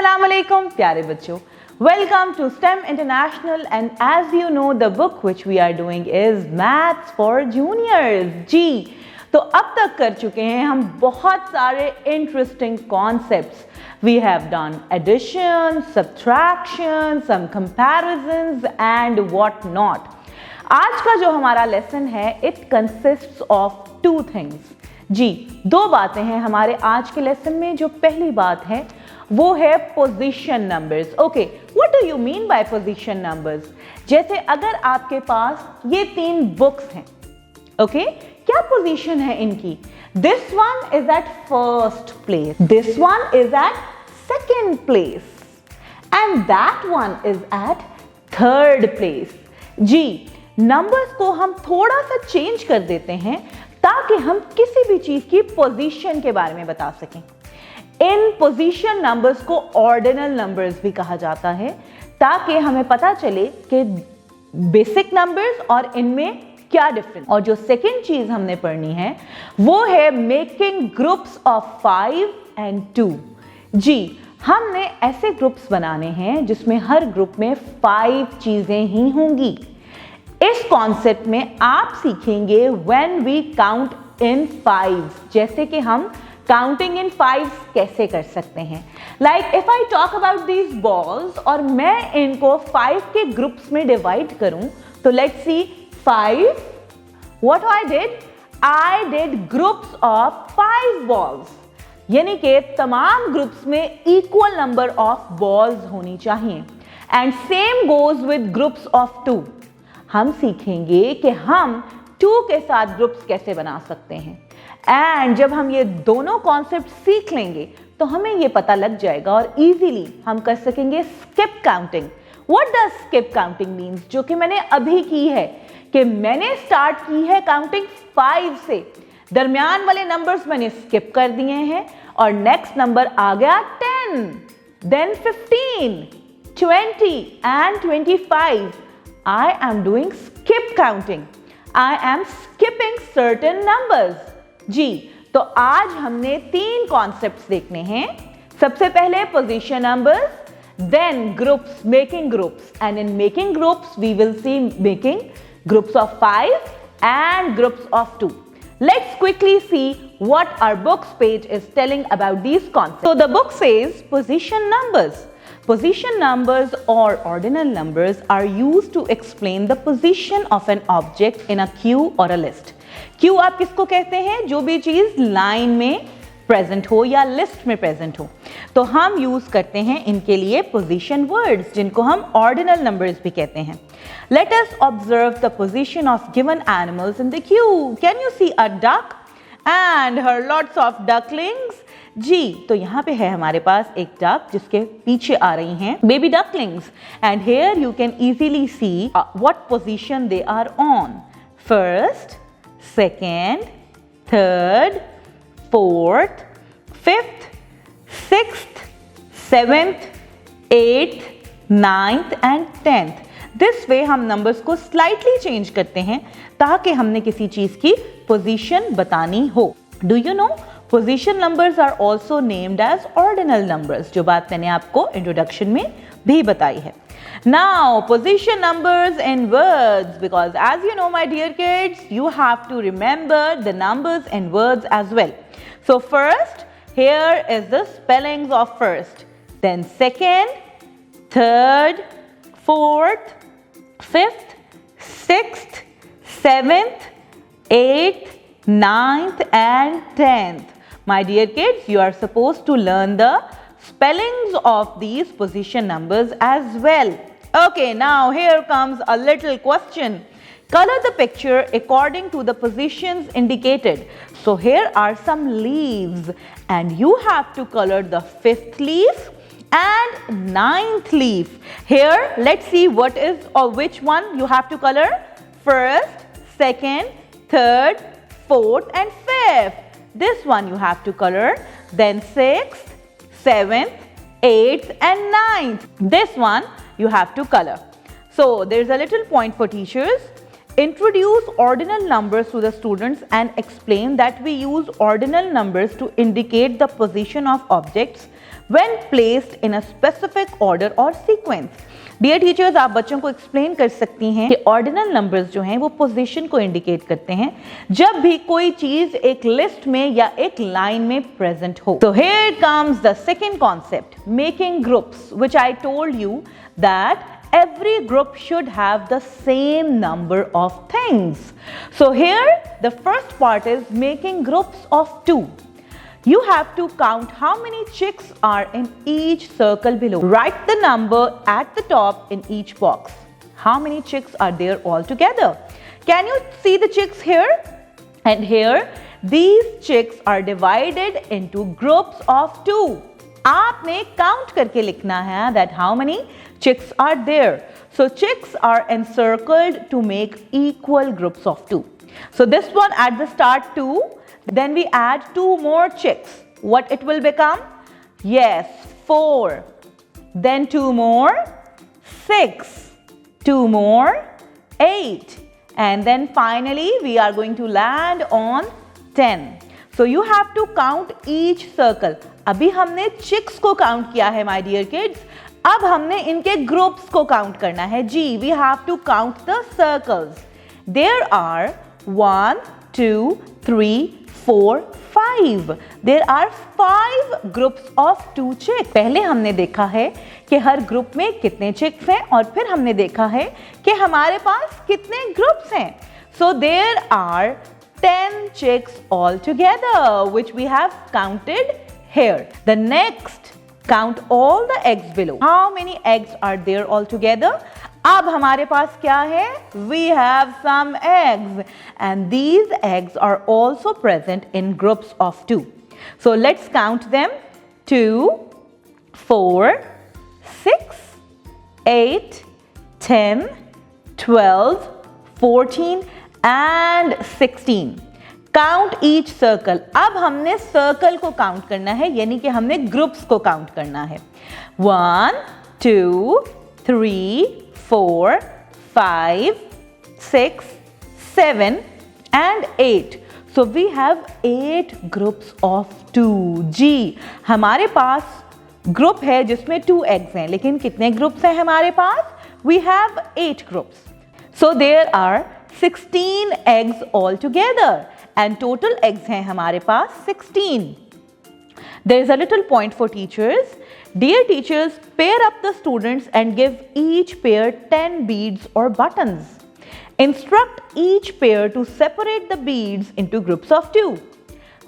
Assalamu alaikum प्यारे बच्चों, welcome to STEM International and as you know the book which we are doing is Maths for Juniors। जी, तो अब तक कर चुके हैं हम बहुत सारे interesting concepts। We have done addition, subtraction, some comparisons and what not। आज का जो हमारा लेसन है it consists of two things। जी, दो बातें हैं हमारे आज के लेसन में। जो पहली बात है वो है position numbers. Okay, what do you mean by position numbers? जैसे अगर आपके पास ये 3 बुक्स हैं, ओके, क्या पोजीशन है इनकी? This one is at first place, this one is at second place and that one is at third place. जी, numbers को हम थोड़ा सा चेंज कर देते हैं ताकि हम किसी भी चीज की पोजीशन के बारे में बता सकें। इन पोजीशन नंबर्स को ऑर्डिनल नंबर्स भी कहा जाता है ताकि हमें पता चले कि बेसिक नंबर्स और इनमें क्या डिफरेंस। और जो सेकंड चीज हमने पढ़नी है वो है मेकिंग ग्रुप्स ऑफ 5 and 2। जी, हमने ऐसे ग्रुप्स बनाने हैं जिसमें हर ग्रुप में 5 चीजें ही होंगी। इस कॉन्सेप्ट में आप सीखेंगे व्हेन वी काउंट इन 5, जैसे कि हम काउंटिंग इन 5 कैसे कर सकते हैं। Like if I talk about these balls और मैं इनको 5 के ग्रुप्स में डिवाइड करूं तो let's see 5, what I did groups of 5 balls, यानी कि तमाम ग्रुप्स में इक्वल नंबर ऑफ बॉल्स होनी चाहिए। And same goes with groups of 2। हम सीखेंगे कि हम 2 के साथ ग्रुप्स कैसे बना सकते हैं। एंड जब हम ये दोनों कॉन्सेप्ट सीख लेंगे तो हमें ये पता लग जाएगा और इजीली हम कर सकेंगे skip counting. What does skip counting means? जो कि मैंने अभी की है कि मैंने स्टार्ट की है काउंटिंग 5 से, दरमियान वाले नंबर्स मैंने स्किप कर दिए हैं और नेक्स्ट नंबर आ गया 10, then 15, 20 and 25। I am doing skip counting. I am skipping certain numbers। जी, तो आज हमने 3 कॉन्सेप्ट्स देखने हैं। सबसे पहले position numbers, then groups, making groups, and in making groups we will see making groups of 5 and groups of 2। Let's quickly see what our book's page is telling about these concepts। So the book says position numbers। Position numbers or ordinal numbers are used to explain the position of an object in a queue or a list। Q आप किसको कहते हैं? जो भी चीज line में present हो या लिस्ट में प्रेजेंट हो। तो हम यूज करते हैं इनके लिए पोजीशन वर्ड्स, जिनको हम ऑर्डिनल नंबर्स भी कहते हैं। Let us observe the position of given animals in the queue. Can you see a duck and her lots of ducklings? जी, तो यहाँ पे है हमारे पास एक डक जिसके पीछे आ रही हैं baby ducklings and here you can easily see what position they are on. First, second, third, fourth, fifth, sixth, seventh, eighth, ninth and 10th। This way हम नंबर्स को स्लाइटली चेंज करते हैं ताकि हमने किसी चीज की पोजीशन बतानी हो। Do you know position numbers are also named as ordinal numbers, जो बात मैंने आपको इंट्रोडक्शन में भी बताई है। Now position numbers in words, because as you know my dear kids, you have to remember the numbers in words as well। So first, here is the spellings of first, then second, third, fourth, fifth, sixth, seventh, eighth, ninth and 10th। My dear kids, you are supposed to learn the spellings of these position numbers as well। Okay, now here comes a little question। Color the picture according to the positions indicated। So here are some leaves and you have to color the 5th leaf and 9th leaf। Here let's see what is or which one you have to color. First, second, third, fourth and 5th। This one you have to color, then 6th, 7th, 8th and 9th. This one you have to color। So there's a little point for teachers। Introduce ordinal numbers to the students and explain that we use ordinal numbers to indicate the position of objects when placed in a specific order or sequence. Dear teachers, आप बच्चों को explain कर सकती हैं कि ordinal numbers जो हैं वो पोजीशन को इंडिकेट करते हैं जब भी कोई चीज एक लिस्ट में या एक लाइन में प्रेजेंट हो. So here comes the second concept, making groups, which I told you that every group should have the same number of things. So here the first part is making groups of 2. You have to count how many chicks are in each circle below. Write the number at the top in each box. How many chicks are there all together? Can you see the chicks here? And here, these chicks are divided into groups of 2. आपने count करके लिखना है that how many chicks are there. So chicks are encircled to make equal groups of 2. So this one at the start 2. Then we add 2 more chicks. What it will become? Yes, 4. Then 2 more, 6. 2 more, 8. And then finally we are going to land on 10. So you have to count each circle. अभी हमने chicks को count किया है my dear kids. अब हमने इनके groups को count करना है. जी, we have to count the circles. There are 1, 2, 3, 4, 5. There are 5 groups of 2 chicks. पहले हमने देखा है कि हर ग्रुप में कितने चिक्स हैं और फिर हमने देखा है कि हमारे पास कितने ग्रुप्स हैं. So there are 10 chicks all together, which we have counted here. The next, count all the eggs below. How many eggs are there all together? अब हमारे पास क्या है? We have some eggs and these eggs are also present in groups of 2. So let's count them. 2, 4, 6, 8, 10, 12, 14 and 16. Count each circle. अब हमने circle को count करना है, यानी कि हमने groups को count करना है. 1, 2, 3, 4, 5, 6, 7 and 8. So we have 8 groups of 2. जी, हमारे पास ग्रुप है जिसमें 2 eggs हैं, लेकिन कितने ग्रुप्स हैं हमारे पास? We have 8 groups. So there are 16 eggs all together and total eggs हैं हमारे पास 16. There is a little point for teachers. Dear teachers, pair up the students and give each pair 10 beads or buttons. Instruct each pair to separate the beads into groups of 2.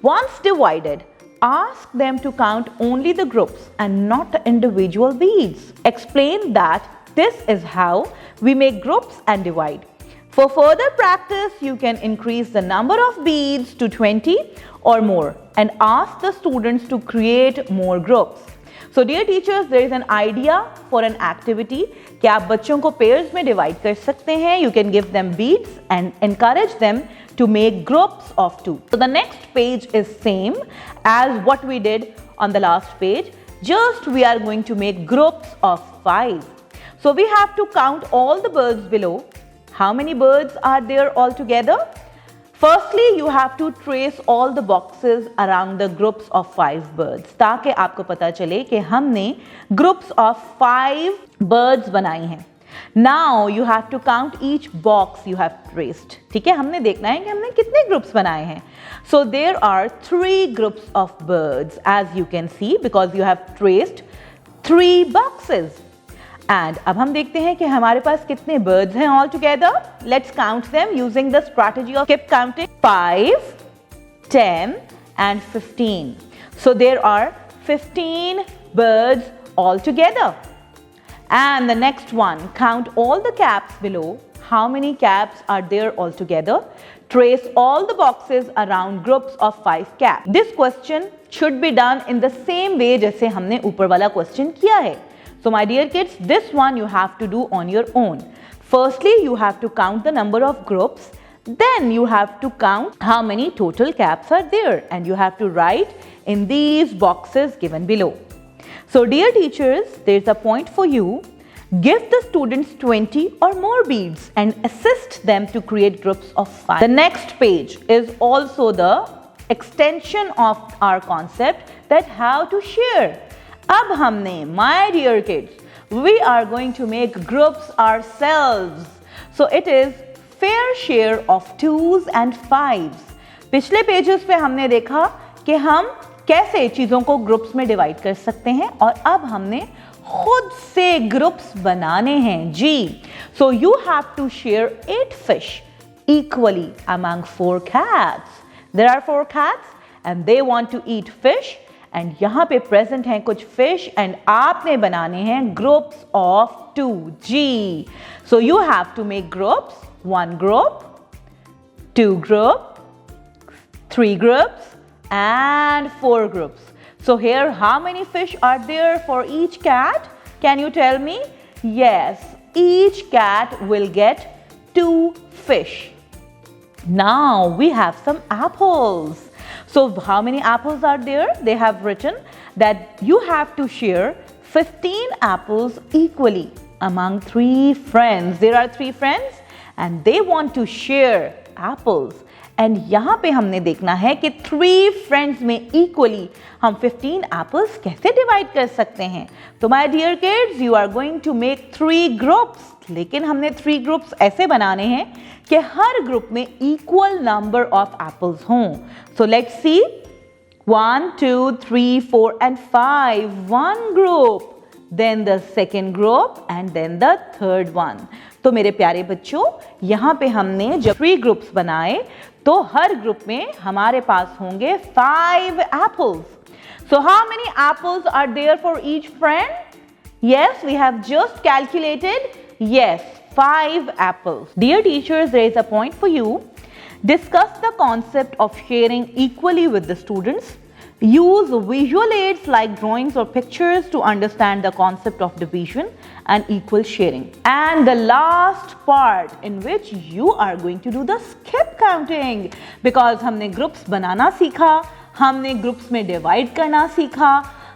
Once divided, ask them to count only the groups and not the individual beads. Explain that this is how we make groups and divide. For further practice, you can increase the number of beads to 20 or more and ask the students to create more groups. So dear teachers, there is an idea for an activity कि आप बच्चों को pairs में divide कर सकते हैं. You can give them beads and encourage them to make groups of 2. So the next page is same as what we did on the last page. Just we are going to make groups of 5. So we have to count all the birds below. How many birds are there all together? Firstly, you have to trace all the boxes around the groups of 5 birds ताकि आपको पता चले कि हमने groups of 5 birds बनाई हैं. Now you have to count each box you have traced. ठीक है, हमने देखना है कि हमने कितने groups बनाए हैं. So there are 3 groups of birds as you can see because you have traced 3 boxes. And अब हम देखते हैं कि हमारे पास कितने birds हैं all together. Let's count them using the strategy of skip counting. 5, 10 and 15. So there are 15 birds all together. And the next one, count all the caps below. How many caps are there all together? Trace all the boxes around groups of 5 caps. This question should be done in the same way जैसे हमने ऊपर वाला question किया है. So my dear kids, this one you have to do on your own. Firstly, you have to count the number of groups. Then you have to count how many total caps are there and you have to write in these boxes given below. So dear teachers, there's a point for you Give the students 20 or more beads and assist them to create groups of 5. The next page is also the extension of our concept that how to share. अब हमने, my dear kids, we are going to make groups ourselves. So it is fair share of 2s and 5s. पिछले pages पे हमने देखा कि हम कैसे चीजों को ग्रुप्स में डिवाइड कर सकते हैं और अब हमने खुद से ग्रुप्स बनाने हैं जी. So you have to share 8 fish equally among 4 cats. There are 4 cats and they want to eat fish. And यहाँ पे प्रेजेंट हैं कुछ फिश एंड आपने बनाने हैं ग्रुप्स ऑफ 2 जी. So you have to make groups, 1 group, 2 group, 3 groups and 4 groups. So here how many fish are there for each cat? Can you tell me? Yes, each cat will get 2 fish. Now we have some apples. So how many apples are there? They have written that you have to share 15 apples equally among 3 friends. There are 3 friends and they want to share apples. And यहाँ पे हमने देखना है कि 3 friends में equally हम 15 apples कैसे divide कर सकते हैं. तो my dear kids, you are going to make 3 groups. लेकिन हमने 3 groups ऐसे बनाने हैं कि हर ग्रुप में equal number of apples हों. So let's see. 1, 2, 3, 4 and 5. 1 group. Then the second group and then the third one. तो मेरे प्यारे बच्चों, यहाँ पे हमने जब 3 ग्रुप्स बनाए तो हर ग्रुप में हमारे पास होंगे 5 apples. So how many apples are there for each friend? Yes, we have just calculated. Yes, 5 apples. Dear teachers, there is a point for you. Discuss the concept of sharing equally with the students. Use visual aids like drawings or pictures to understand the concept of division and equal sharing. And the last part in which you are going to do the skip counting. Because हमने groups बनाना सीखा, हमने groups में divide करना सीखा,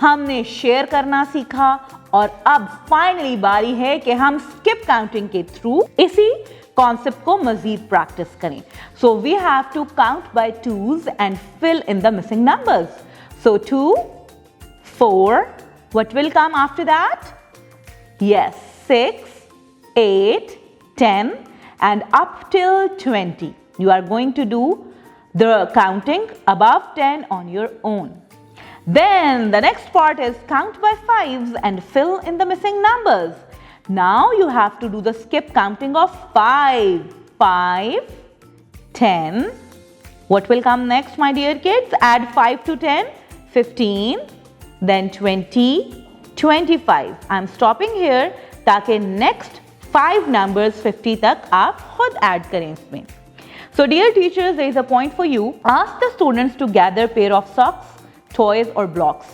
हमने share करना सीखा और अब फाइनली बारी है कि हम skip counting के थ्रू इसी कॉन्सेप्ट को मजीद प्रैक्टिस करें. So we have to count by 2s and fill in the missing numbers. So 2, 4, what will come after that? Yes, 6, 8, 10 and up till 20. You are going to do the counting above 10 on your own. Then the next part is count by 5s and fill in the missing numbers. Now you have to do the skip counting of 5. 5, 10. What will come next, my dear kids? Add 5 to 10, 15, then 20, 25. I'm stopping here ताकि next 5 numbers 50 तक आप खुद add करें इसमें. So dear teachers, there is a point for you. Ask the students to gather pair of socks, toys or blocks.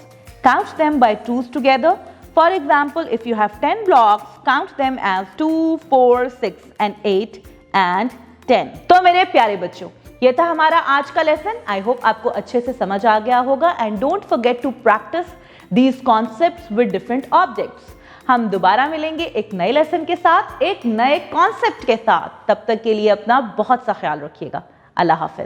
Count them by 2s together. For example, if you have 10 blocks, count them as 2, 4, 6 and 8 and 10. तो मेरे प्यारे बच्चों, ये था हमारा आज का lesson. I hope आपको अच्छे से समझ आ गया होगा. And don't forget to practice these concepts with different objects. हम दोबारा मिलेंगे एक नए लेसन के साथ, एक नए कॉन्सेप्ट के साथ. तब तक के लिए अपना बहुत सा ख्याल रखिएगा. अल्लाह हाफिज.